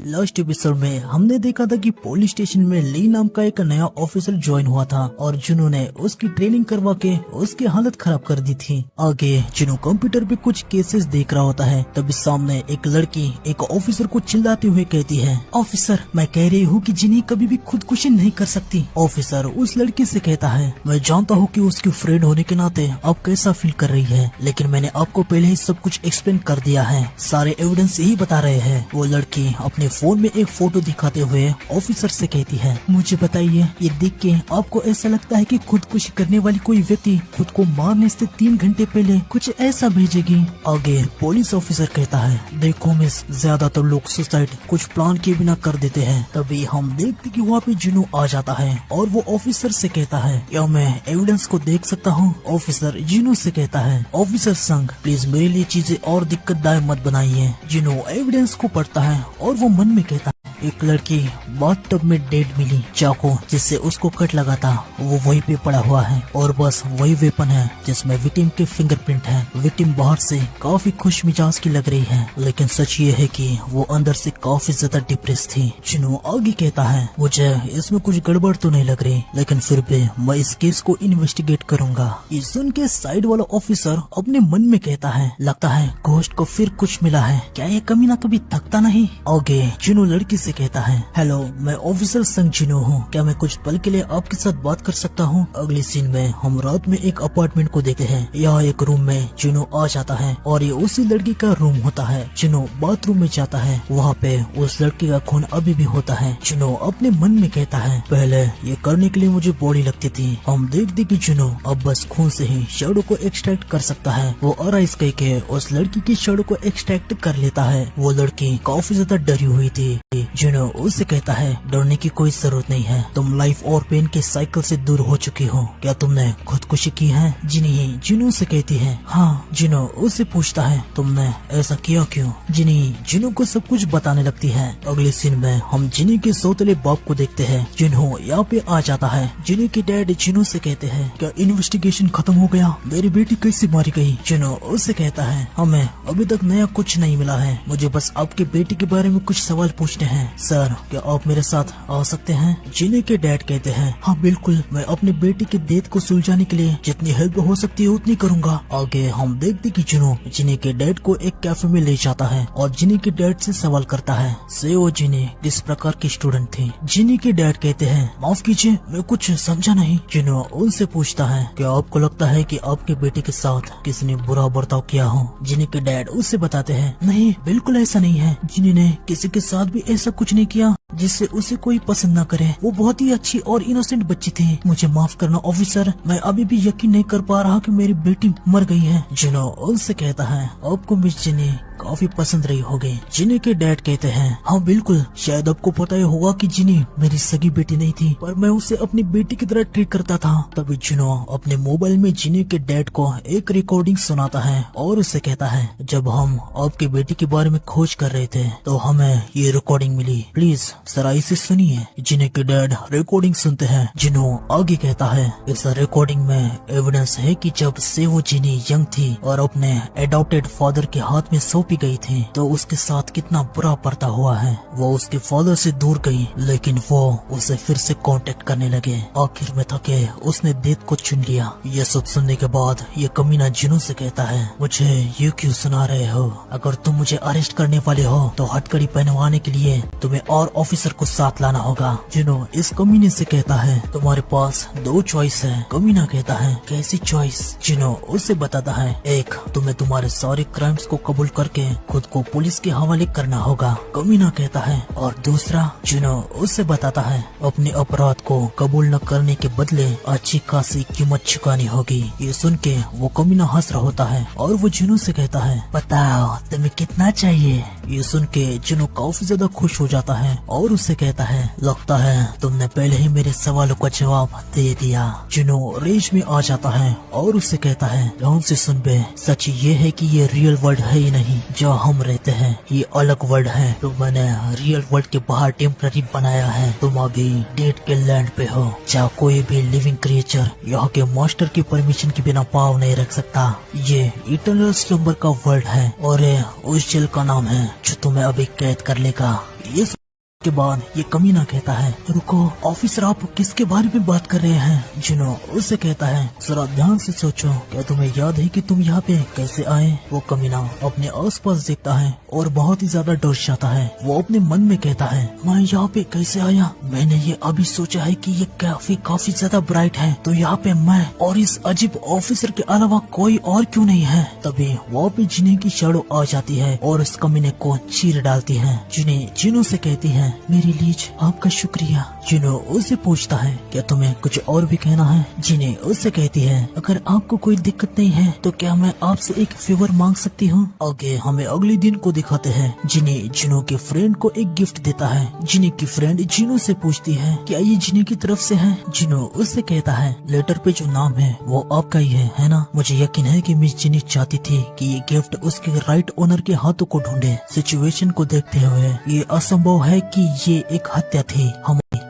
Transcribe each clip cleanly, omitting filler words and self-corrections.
Last episode में हमने देखा था कि पुलिस स्टेशन में ली नाम का एक नया ऑफिसर ज्वाइन हुआ था और जुनू ने उसकी ट्रेनिंग करवा के उसकी हालत खराब कर दी थी। आगे जुनू कंप्यूटर पे कुछ केसेस देख रहा होता है, तभी सामने एक लड़की एक ऑफिसर को चिल्लाते हुए कहती है, ऑफिसर मैं कह रही हूँ कि जिनी कभी भी खुदकुशी नहीं कर सकती। ऑफिसर उस लड़की से कहता है, मैं जानता हूँ कि उसकी फ्रेंड होने के नाते आप कैसा फील कर रही है, लेकिन मैंने आपको पहले ही सब कुछ एक्सप्लेन कर दिया है, सारे एविडेंस यही बता रहे हैं। वो लड़की अपने फोन में एक फोटो दिखाते हुए ऑफिसर से कहती है, मुझे बताइए ये देख के आपको ऐसा लगता है कि खुदकुशी करने वाली कोई व्यक्ति खुद को मारने से 3 घंटे पहले कुछ ऐसा भेजेगी। आगे पुलिस ऑफिसर कहता है, देखो मिस, ज्यादातर लोग सुसाइड कुछ प्लान किए बिना कर देते हैं। तभी हम देखते कि वहाँ पे जुनू आ जाता है और वो ऑफिसर से कहता है, क्या मैं एविडेंस को देख सकता हूँ? ऑफिसर जुनू से कहता है, ऑफिसर संग प्लीज मेरे लिए चीजें और दिक्कतदायक मत बनाइए। जुनू एविडेंस को पढ़ता है और वो मन में कहता है, एक लड़की बाथटब में डेड मिली, चाकू जिससे उसको कट लगा था वो वहीं पे पड़ा हुआ है और बस वही वेपन है जिसमें विक्टिम के फिंगरप्रिंट है। विक्टिम बाहर से काफी खुश मिजाज की लग रही है, लेकिन सच ये है कि वो अंदर से काफी ज्यादा डिप्रेस थी। जुनू आगे कहता है, मुझे इसमें कुछ गड़बड़ तो नहीं लग रही, लेकिन फिर भी मैं इस केस को इन्वेस्टिगेट करूंगा। ये सुन के साइड वाला ऑफिसर अपने मन में कहता है, लगता है घोस्ट को फिर कुछ मिला है, क्या ये कमीना कभी थकता नहीं? आगे जुनू लड़की से कहता है, हेलो मैं ऑफिसर संग जुनू हूँ, क्या मैं कुछ पल के लिए आपके साथ बात कर सकता हूँ? अगले सीन में हम रात में एक अपार्टमेंट को देखते हैं। यहाँ एक रूम में जुनू आ जाता है और ये उसी लड़की का रूम होता है। जुनू बाथरूम में जाता है, वहाँ पे उस लड़की का खून अभी भी होता है। जुनू अपने मन में कहता है, पहले ये करने के लिए मुझे बॉडी लगती थी, हम देखते कि जुनू अब बस खून से ही शैडो को एक्सट्रैक्ट कर सकता है। वो अराइज कह के उस लड़की की शैडो को एक्सट्रैक्ट कर लेता है। वो लड़की काफी ज्यादा डरी हुई थी। जुनू उससे कहता है, डरने की कोई जरूरत नहीं है, तुम लाइफ और पेन के साइकिल से दूर हो चुकी हो, क्या तुमने खुदकुशी की है? जिनी जुनू से कहती है, हाँ। जुनू उससे पूछता है, तुमने ऐसा किया क्यों? जिनी जुनू को सब कुछ बताने लगती है। अगले सीन में हम जिनी के सौतेले बाप को देखते हैं। जुनू यहाँ पे आ जाता है। जिनी के डैड जुनू से कहते हैं, क्या इन्वेस्टिगेशन खत्म हो गया? मेरी बेटी कैसे मारी गई? जुनू उससे कहता है, हमें अभी तक नया कुछ नहीं मिला है, मुझे बस आपकी बेटी के बारे में कुछ सवाल पूछने हैं। सर क्या आप मेरे साथ आ सकते हैं? जिनी के डैड कहते हैं, हाँ बिल्कुल, मैं अपनी बेटी के डेथ को सुलझाने के लिए जितनी हेल्प हो सकती है उतनी करूंगा। आगे हम देखते कि जुनू जिनी के डैड को एक कैफे में ले जाता है और जिनी के डैड से सवाल करता है, से वो जिनी किस प्रकार की स्टूडेंट थी? जिनी के डैड कहते हैं, माफ कीजिए मैं कुछ समझा नहीं। जुनू उनसे पूछता है, क्या आपको लगता है कि आपके बेटे के साथ किसी ने बुरा बर्ताव किया हो? जिनी के डैड उससे बताते हैं, नहीं बिल्कुल ऐसा नहीं है, जिनी ने किसी के साथ भी ऐसा कुछ नहीं किया जिससे उसे कोई पसंद न करे, वो बहुत ही अच्छी और इनोसेंट बच्ची थी। मुझे माफ करना ऑफिसर, मैं अभी भी यकीन नहीं कर पा रहा कि मेरी बेटी मर गई है। जुनू उनसे कहता है, आपको मिस जिनी काफी पसंद रही होगी। जिनी के डैड कहते हैं, हाँ बिल्कुल, शायद आपको पता ही होगा कि जिनी मेरी सगी बेटी नहीं थी, पर मैं उसे अपनी बेटी की तरह ट्रीट करता था। तभी जुनू अपने मोबाइल में जिनी के डैड को एक रिकॉर्डिंग सुनाता है और उससे कहता है, जब हम आपकी बेटी के बारे में खोज कर रहे थे तो हमें ये रिकॉर्डिंग मिली, प्लीज जरा इसे सुनिए। जिनी के डैड रिकॉर्डिंग सुनते हैं। जिनू आगे कहता है, इस रिकॉर्डिंग में एविडेंस है कि जब से वो जिनी यंग थी और अपने एडॉप्टेड फादर के हाथ में सौंपी गई थी तो उसके साथ कितना बुरा बर्ताव हुआ है। वो उसके फादर से दूर गई, लेकिन वो उसे फिर से कांटेक्ट करने लगे। आखिर में थके उसने डेथ को चुन लिया। ये सब सुनने के बाद ये कमीना जिनू से कहता है, मुझे ये क्यों सुना रहे हो? अगर तुम मुझे अरेस्ट करने वाले हो तो हथकड़ी पहनवाने के लिए तुम्हें और ऑफिसर को साथ लाना होगा। जिनू इस कमीने से कहता है, तुम्हारे पास 2 चॉइस है। कमीना कहता है, कैसी चॉइस? जिनू उससे बताता है, एक, तुम्हें तुम्हारे सारे क्राइम्स को कबूल करके खुद को पुलिस के हवाले करना होगा। कमीना कहता है, और दूसरा? जिनू उससे बताता है, अपने अपराध को कबूल न करने के बदले अच्छी खासी कीमत चुकानी होगी। ये सुन के वो कमीना हंस रहा होता है और वो जिनू से कहता है, बताओ तुम्हें कितना चाहिए? ये सुन के जिनू काफी ज्यादा खुश हो जाता है और उससे कहता है, लगता है तुमने पहले ही मेरे सवालों का जवाब दे दिया। जिनू रेज में आ जाता है और उससे कहता है, ध्यान से सुन बे, सच ये है कि ये रियल वर्ल्ड है ही नहीं जो हम रहते हैं, ये अलग वर्ल्ड है। तो मैंने रियल वर्ल्ड के बाहर टेम्पररी बनाया है। तुम अभी डेड के लैंड पे हो, जहाँ कोई भी लिविंग क्रिएचर यहाँ के मास्टर की परमिशन के बिना पाव नहीं रख सकता। ये इटर्नल स्लम्बर का वर्ल्ड है और उस जेल का नाम है जो तुम्हें अभी कैद कर लेगा। ये के बाद ये कमीना कहता है, रुको ऑफिसर, आप किसके बारे में बात कर रहे हैं? जुनो उससे कहता है, जरा ध्यान से सोचो, क्या तुम्हें याद है कि तुम यहाँ पे कैसे आए? वो कमीना अपने आसपास देखता है और बहुत ही ज्यादा डर जाता है। वो अपने मन में कहता है, मैं यहाँ पे कैसे आया? मैंने ये अभी सोचा है कि ये काफी ज्यादा ब्राइट है, तो यहाँ पे मैं और इस अजीब ऑफिसर के अलावा कोई और क्यों नहीं है? तभी वहाँ पे जिने की शैडो आ जाती है और उस कमीने को चीर डालती है। जिन्हें जिनो से कहती है, मेरी लीज आपका शुक्रिया। जिनो उससे पूछता है, क्या तुम्हें कुछ और भी कहना है? जिन्हें उससे कहती है, अगर आपको कोई दिक्कत नहीं है तो क्या मैं आपसे एक फेवर मांग सकती हूँ? आगे हमें अगले दिन को दिखाते हैं। जिन्हें जिनो के फ्रेंड को एक गिफ्ट देता है। जिन्हें की फ्रेंड जिनो से पूछती है, क्या ये जिने की तरफ से है? जिनो उससे कहता है, लेटर पे जो नाम है वो आपका ही है ना? मुझे यकीन है कि मिस जिनी चाहती थी कि ये गिफ्ट उसके राइट ओनर के हाथों को ढूंढे। सिचुएशन को देखते हुए ये असंभव है कि ये एक हत्या थी।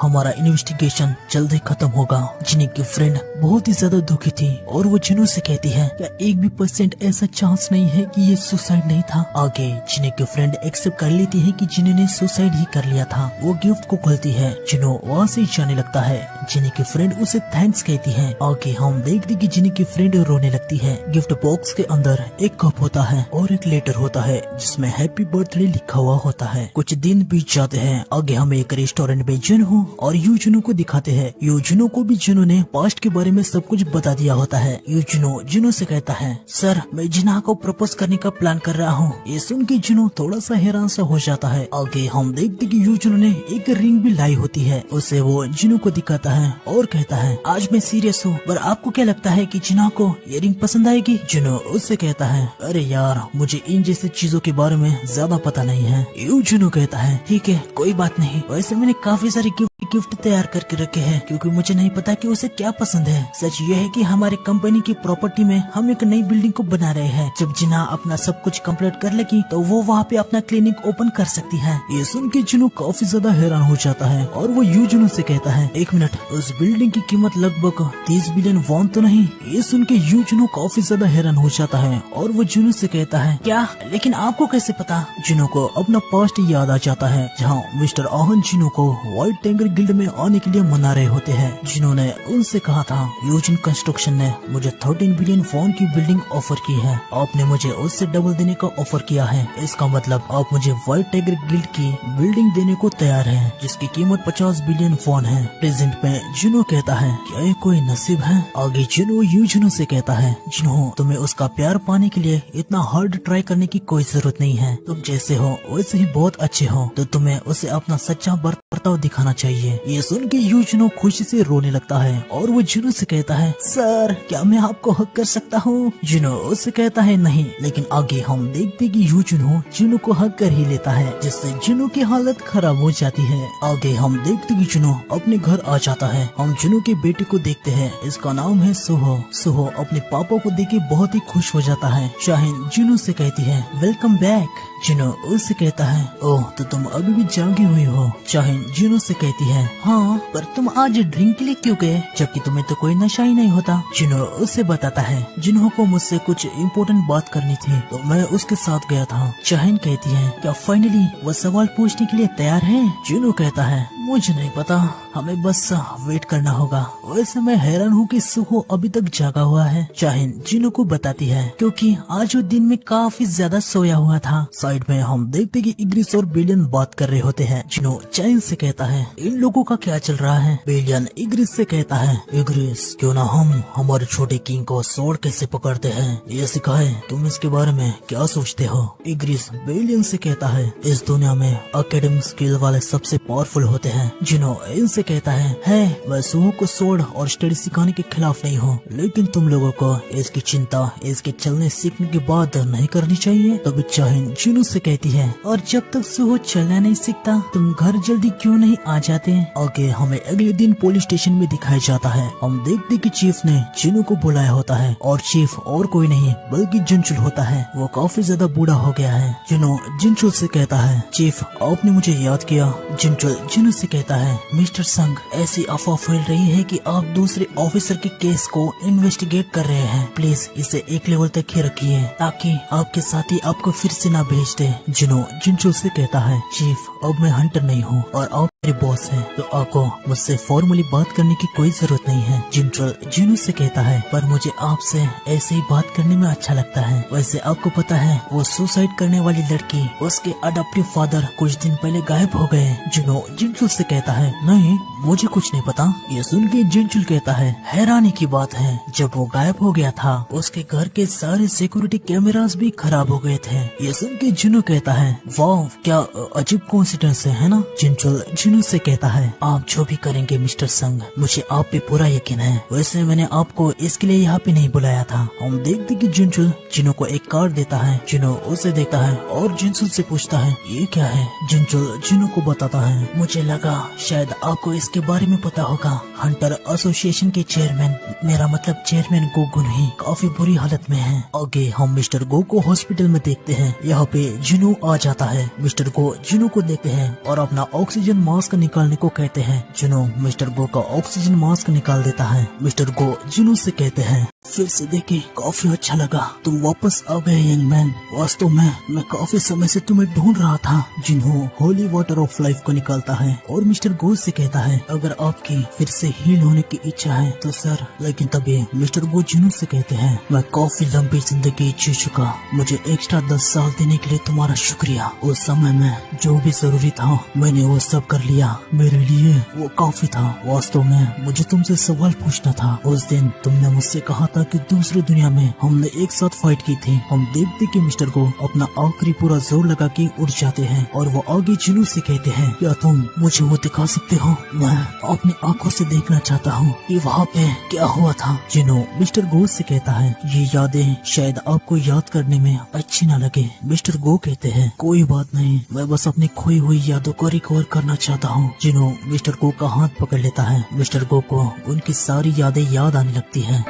हमारा इन्वेस्टिगेशन जल्द ही खत्म होगा। जिनी की फ्रेंड बहुत ही ज्यादा दुखी थी और वो जिनो से कहती है, क्या 1% भी ऐसा चांस नहीं है कि ये सुसाइड नहीं था? आगे जिनी की फ्रेंड एक्सेप्ट कर लेती है कि जिनी ने सुसाइड ही कर लिया था। वो गिफ्ट को खोलती है। जिनो वहाँ से जाने लगता है। जिनी की फ्रेंड उसे थैंक्स कहती है। आगे हम देखते कि जिनी की फ्रेंड रोने लगती है। गिफ्ट बॉक्स के अंदर एक कप होता है और एक लेटर होता है जिसमें हैप्पी बर्थडे लिखा हुआ होता है। कुछ दिन बीत जाते हैं। आगे हमें एक रेस्टोरेंट में जिनो और यूजुनो को दिखाते हैं। यूजुनो को भी जिनो ने पास्ट के बारे में सब कुछ बता दिया होता है। यूजुनो जिनो से कहता है, सर मैं जिना को प्रपोज करने का प्लान कर रहा हूँ। ये सुन के जिनो थोड़ा सा हैरान सा हो जाता है। आगे हम देखते कि यूजुनो ने एक रिंग भी लाई होती है। उसे वो जिनो को दिखाता है और कहता है, आज मैं सीरियस हूँ, पर आपको क्या लगता है कि जिना को ये रिंग पसंद आएगी? जिनो उससे कहता है, अरे यार मुझे इन जैसे चीजों के बारे में ज्यादा पता नहीं है। यूजुनो कहता है, ठीक है कोई बात नहीं, वैसे मैंने काफी सारी गिफ्ट तैयार करके रखे हैं क्योंकि मुझे नहीं पता कि उसे क्या पसंद है। सच ये है कि हमारे कंपनी की प्रॉपर्टी में हम एक नई बिल्डिंग को बना रहे हैं। जब जिना अपना सब कुछ कंप्लीट कर लेगी तो वो वहाँ पे अपना क्लिनिक ओपन कर सकती है। ये सुन के जिनो काफी ज्यादा हैरान हो जाता है और वो यूजुनो से कहता है, एक मिनट, उस बिल्डिंग की कीमत लगभग 30 बिलियन वॉन तो नहीं? ये सुन के यूजुनो काफी ज्यादा हैरान हो जाता है और वो जिनो से कहता है, क्या? लेकिन आपको कैसे पता? जिनो को अपना पास्ट याद आ जाता है जहाँ मिस्टर आहन जिनो को व्हाइट टाइगर गिल्ड में आने के लिए मना रहे होते हैं। जिन्होंने उनसे कहा था, यूजिन कंस्ट्रक्शन ने मुझे 13 बिलियन वॉन की बिल्डिंग ऑफर की है, आपने मुझे उससे डबल देने का ऑफर किया है। इसका मतलब आप मुझे व्हाइट टाइगर गिल्ड की बिल्डिंग देने को तैयार हैं, जिसकी कीमत 50 बिलियन वॉन है। प्रेजेंट में जिनो कहता है, क्या ये कोई नसीब है? आगे जिनो यूजिनो से कहता है, जिनो तुम्हें उसका प्यार पाने के लिए इतना हार्ड ट्राई करने की कोई जरूरत नहीं है। तुम जैसे हो वैसे ही बहुत अच्छे हो, तो तुम्हें उसे अपना सच्चा बर्ताव दिखाना चाहिए। ये सुन के यूजिनो खुशी से रोने लगता है और वो जिनो से कहता है, सर क्या मैं आपको हक कर सकता हूँ? जिनो उससे कहता है, नहीं। लेकिन आगे हम देखते कि यूजिनो जिनो को हक कर ही लेता है, जिससे जिनो की हालत खराब हो जाती है। आगे हम देखते कि जिनो अपने घर आ जाता है। हम जिनो के बेटे को देखते हैं, इसका नाम है सुहो। सुहो अपने पापा को देख के बहुत ही खुश हो जाता है। शाहिन जिनो से कहती है, वेलकम बैक। जिनो उससे कहता है, ओह तो तुम अभी भी जागी हुई हो। शाहिन जिनो से कहती है, हाँ पर तुम आज ड्रिंक के लिए क्यों गए, जबकि तुम्हें तो कोई नशा ही नहीं होता? जिनो उससे बताता है, जिन्हों को मुझसे कुछ इम्पोर्टेंट बात करनी थी तो मैं उसके साथ गया था। शाहिन कहती है, क्या फाइनली वो सवाल पूछने के लिए तैयार है? जिनो कहता है, मुझे नहीं पता, हमें बस वेट करना होगा। वैसे मैं हैरान हूँ कि सुहो अभी तक जागा हुआ है। शाहिन जिनो को बताती है, क्योंकि आज वो दिन में काफी ज्यादा सोया हुआ था। साइड में हम देखते कि इग्रिस और बिलियन बात कर रहे होते हैं। जिनो चैन से कहता है, इन लोगों का क्या चल रहा है? बिलियन इग्रिस से कहता है, इग्रिस क्यों ना हम हमारे छोटे किंग को स्वॉर्ड कैसे पकड़ते हैं ये सिखाए, तुम इसके बारे में क्या सोचते हो? इग्रिस बिलियन से कहता है, इस दुनिया में एकेडमिक स्किल वाले सबसे पावरफुल होते हैं। जिनो इनसे कहता है मैं सुहो को स्वॉर्ड और स्टडी सिखाने के खिलाफ नहीं हूँ, लेकिन तुम लोगों को इसकी चिंता इसके चलने सीखने के बाद नहीं करनी चाहिए। तभी चाहिन जिनो से कहती है, और जब तक सुहो चलना नहीं सीखता तुम घर जल्दी क्यों नहीं आ जाते? आगे हमें अगले दिन पुलिस स्टेशन में दिखाया जाता है। हम देखते कि चीफ ने जिनो को बुलाया होता है और चीफ और कोई नहीं बल्कि जिनचुल होता है। वो काफी ज्यादा बूढ़ा हो गया है। जिनो जिनचुल से कहता है, चीफ आपने मुझे याद किया? जिनचुल जिनो से कहता है, मिस्टर संग, ऐसी अफवाह फैल रही है कि आप दूसरे ऑफिसर के केस को इन्वेस्टिगेट कर रहे हैं। प्लीज इसे एक लेवल तक ही रखिए ताकि आपके साथी आपको फिर से ना भेज दे। जिनो जिनचुल से कहता है, चीफ, अब मैं हंटर नहीं हूँ और आप मेरे बॉस हैं, तो आपको मुझसे फॉर्मली बात करने की कोई जरूरत नहीं है। जिनचुल जिनो से कहता है, पर मुझे आपसे ऐसे ही बात करने में अच्छा लगता है। वैसे आपको पता है वो सुसाइड करने वाली लड़की, उसके अडॉप्टिव फादर कुछ दिन पहले गायब हो गए। जिनो जिनचुल से कहता है, नहीं, मुझे कुछ नहीं पता। ये सुन के जिनचुल कहता है, हैरानी की बात है, जब वो गायब हो गया था उसके घर के सारे सिक्योरिटी कैमरास भी खराब हो गए थे। ये सुन के जिनो कहता है, वाह, क्या अजीब कोइंसिडेंस है ना। जिनचुल जिनो से कहता है, आप जो भी करेंगे मिस्टर संग, मुझे आप पे पूरा यकीन है। वैसे मैंने आपको इसके लिए यहाँ पे नहीं बुलाया था। हम देखते कि जिनचुल जिनो को एक कार्ड देता है। जिनो उसे देखता है और जिनचुल से पूछता है, ये क्या है। जिनचुल जिनो को बताता है, मुझे लगा शायद आपको इसके बारे में पता होगा। हंटर एसोसिएशन के चेयरमैन, मेरा मतलब चेयरमैन गो गुनही काफी बुरी हालत में है। आगे हम मिस्टर गो को हॉस्पिटल में देखते हैं। यहाँ पे जिनो आ जाता है। मिस्टर गो जिनो को देखते हैं और अपना ऑक्सीजन मास्क निकालने को कहते हैं। जिनो मिस्टर गो का ऑक्सीजन मास्क निकाल देता है। मिस्टर गो जिनो से कहते हैं, फिर से देखे काफी अच्छा लगा, तुम वापस आ गए यंग मैन। वास्तव में मैं काफी समय से तुम्हें ढूंढ रहा था। जिन्हो होली वाटर ऑफ लाइफ को निकालता है और मिस्टर गो से कहता है, अगर आपकी फिर से हील होने की इच्छा है तो सर। लेकिन तभी मिस्टर गो जिन्हो से कहते हैं, मैं काफी लंबी जिंदगी जी चुका, मुझे एक्स्ट्रा 10 साल देने के लिए तुम्हारा शुक्रिया। उस समय में जो भी जरूरी था मैंने वो सब कर लिया, मेरे लिए वो काफी था। वास्तव में मुझे तुमसे सवाल पूछना था। उस दिन तुमने मुझसे कहा था कि दूसरी दुनिया में हमने एक साथ फाइट की थी। हम देखते कि मिस्टर को अपना आखिरी पूरा जोर लगा के उड़ जाते हैं और वो आगे जिनो से कहते हैं, क्या तुम मुझे वो दिखा सकते हो? मैं अपनी आंखों से देखना चाहता हूँ कि वहाँ पे क्या हुआ था। जिनो मिस्टर गो से कहता है, ये यादें शायद आपको याद करने में अच्छी न लगे। मिस्टर गो कहते हैं, कोई बात नहीं, मैं बस अपनी खोई हुई यादों को रिकवर करना चाहता हूँ। जिनो मिस्टर गो का हाथ पकड़ लेता है। मिस्टर गो को उनकी सारी यादें याद आने लगती है।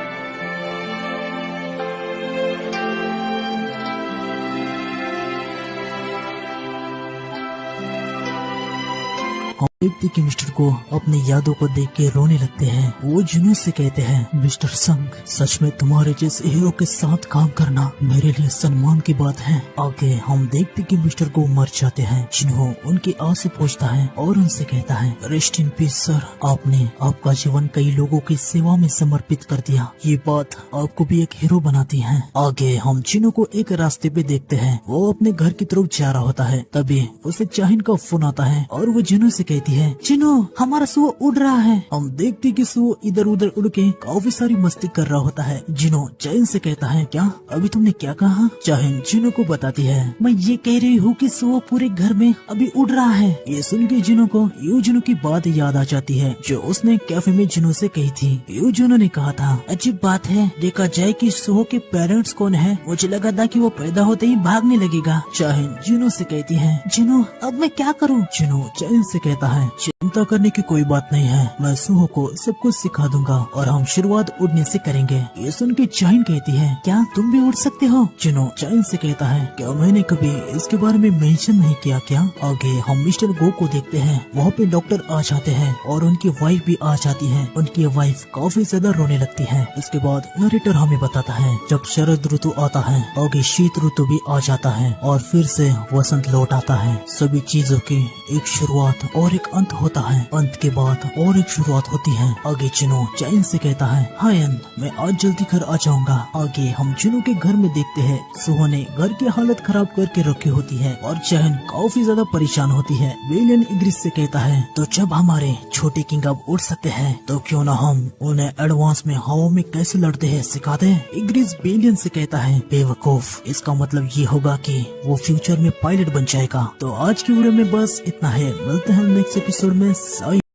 हम देखते कि मिस्टर को अपनी यादों को देख के रोने लगते हैं। वो जिनो से कहते हैं, मिस्टर संग, सच में तुम्हारे जैसे हीरो के साथ काम करना मेरे लिए सम्मान की बात है। आगे हम देखते कि मिस्टर को मर जाते हैं। जिनो उनके आस से पूछता है और उनसे कहता है, रेस्ट इन पीस सर, आपने आपका जीवन कई लोगों की सेवा में समर्पित कर दिया, ये बात आपको भी एक हीरो बनाती है। आगे हम जिनो को एक रास्ते पे देखते हैं। वो अपने घर की तरफ जा रहा होता है। तभी उसे चाहिन का फोन आता है और वो जिनो से कहती है, जिनो, हमारा सुओ उड़ रहा है। हम देखते कि सुओ इधर उधर उड़ के काफी सारी मस्ती कर रहा होता है। जिनो चाहिन से कहता है, क्या अभी तुमने क्या कहा? चाहिन जिनो को बताती है, मैं ये कह रही हूँ कि सुओ पूरे घर में अभी उड़ रहा है। ये सुन के जिनो को यूजुनो की बात याद आ जाती है जो उसने कैफे में जिनो से कही थी। यूजुनो ने कहा था, अजीब बात है, देखा जाए कि सुओ के पेरेंट्स कौन है, मुझे लगा था कि वो पैदा होते ही भागने लगेगा। चाहिन जिनो से कहती है, जिनो, अब मैं क्या करूँ? जिनो चाहिन से कहता है, चिंता करने की कोई बात नहीं है, मैं सुहो को सब कुछ सिखा दूंगा और हम शुरुआत उड़ने से करेंगे। ये सुन के चाहिन कहती है, क्या तुम भी उड़ सकते हो? जिनो चाहिन से कहता है, क्या मैंने कभी इसके बारे में मेंशन नहीं किया क्या? आगे हम मिस्टर गो को देखते हैं। वहाँ पे डॉक्टर आ जाते हैं और उनकी वाइफ भी आ जाती है। उनकी वाइफ काफी ज्यादा रोने लगती है। इसके बाद नरेटर हमें बताता है, जब शरद ऋतु आता है आगे शीत ऋतु भी आ जाता है और फिर से वसंत लौट आता है। सभी चीजों की एक शुरुआत और एक अंत होता है, अंत के बाद और एक शुरुआत होती है। आगे जिनो चाहिन से कहता है, हाँ एन, मैं आज जल्दी घर आ जाऊंगा। आगे हम जिनो के घर में देखते हैं। सुहो ने घर की हालत खराब करके रखी होती है और चाहिन काफी ज्यादा परेशान होती है। वेलियन इग्रिस से कहता है, तो जब हमारे छोटे किंग अब उड़ सकते हैं तो क्यों ना हम उन्हें एडवांस में हवा में कैसे लड़ते हैं सिखा दें। इग्रिस वेलियन से कहता है, बेवकूफ, इसका मतलब ये होगा कि वो फ्यूचर में पायलट बन जाएगा। तो आज की वीडियो में बस इतना है, मिलते हैं नेक्स्ट एपिसोड में।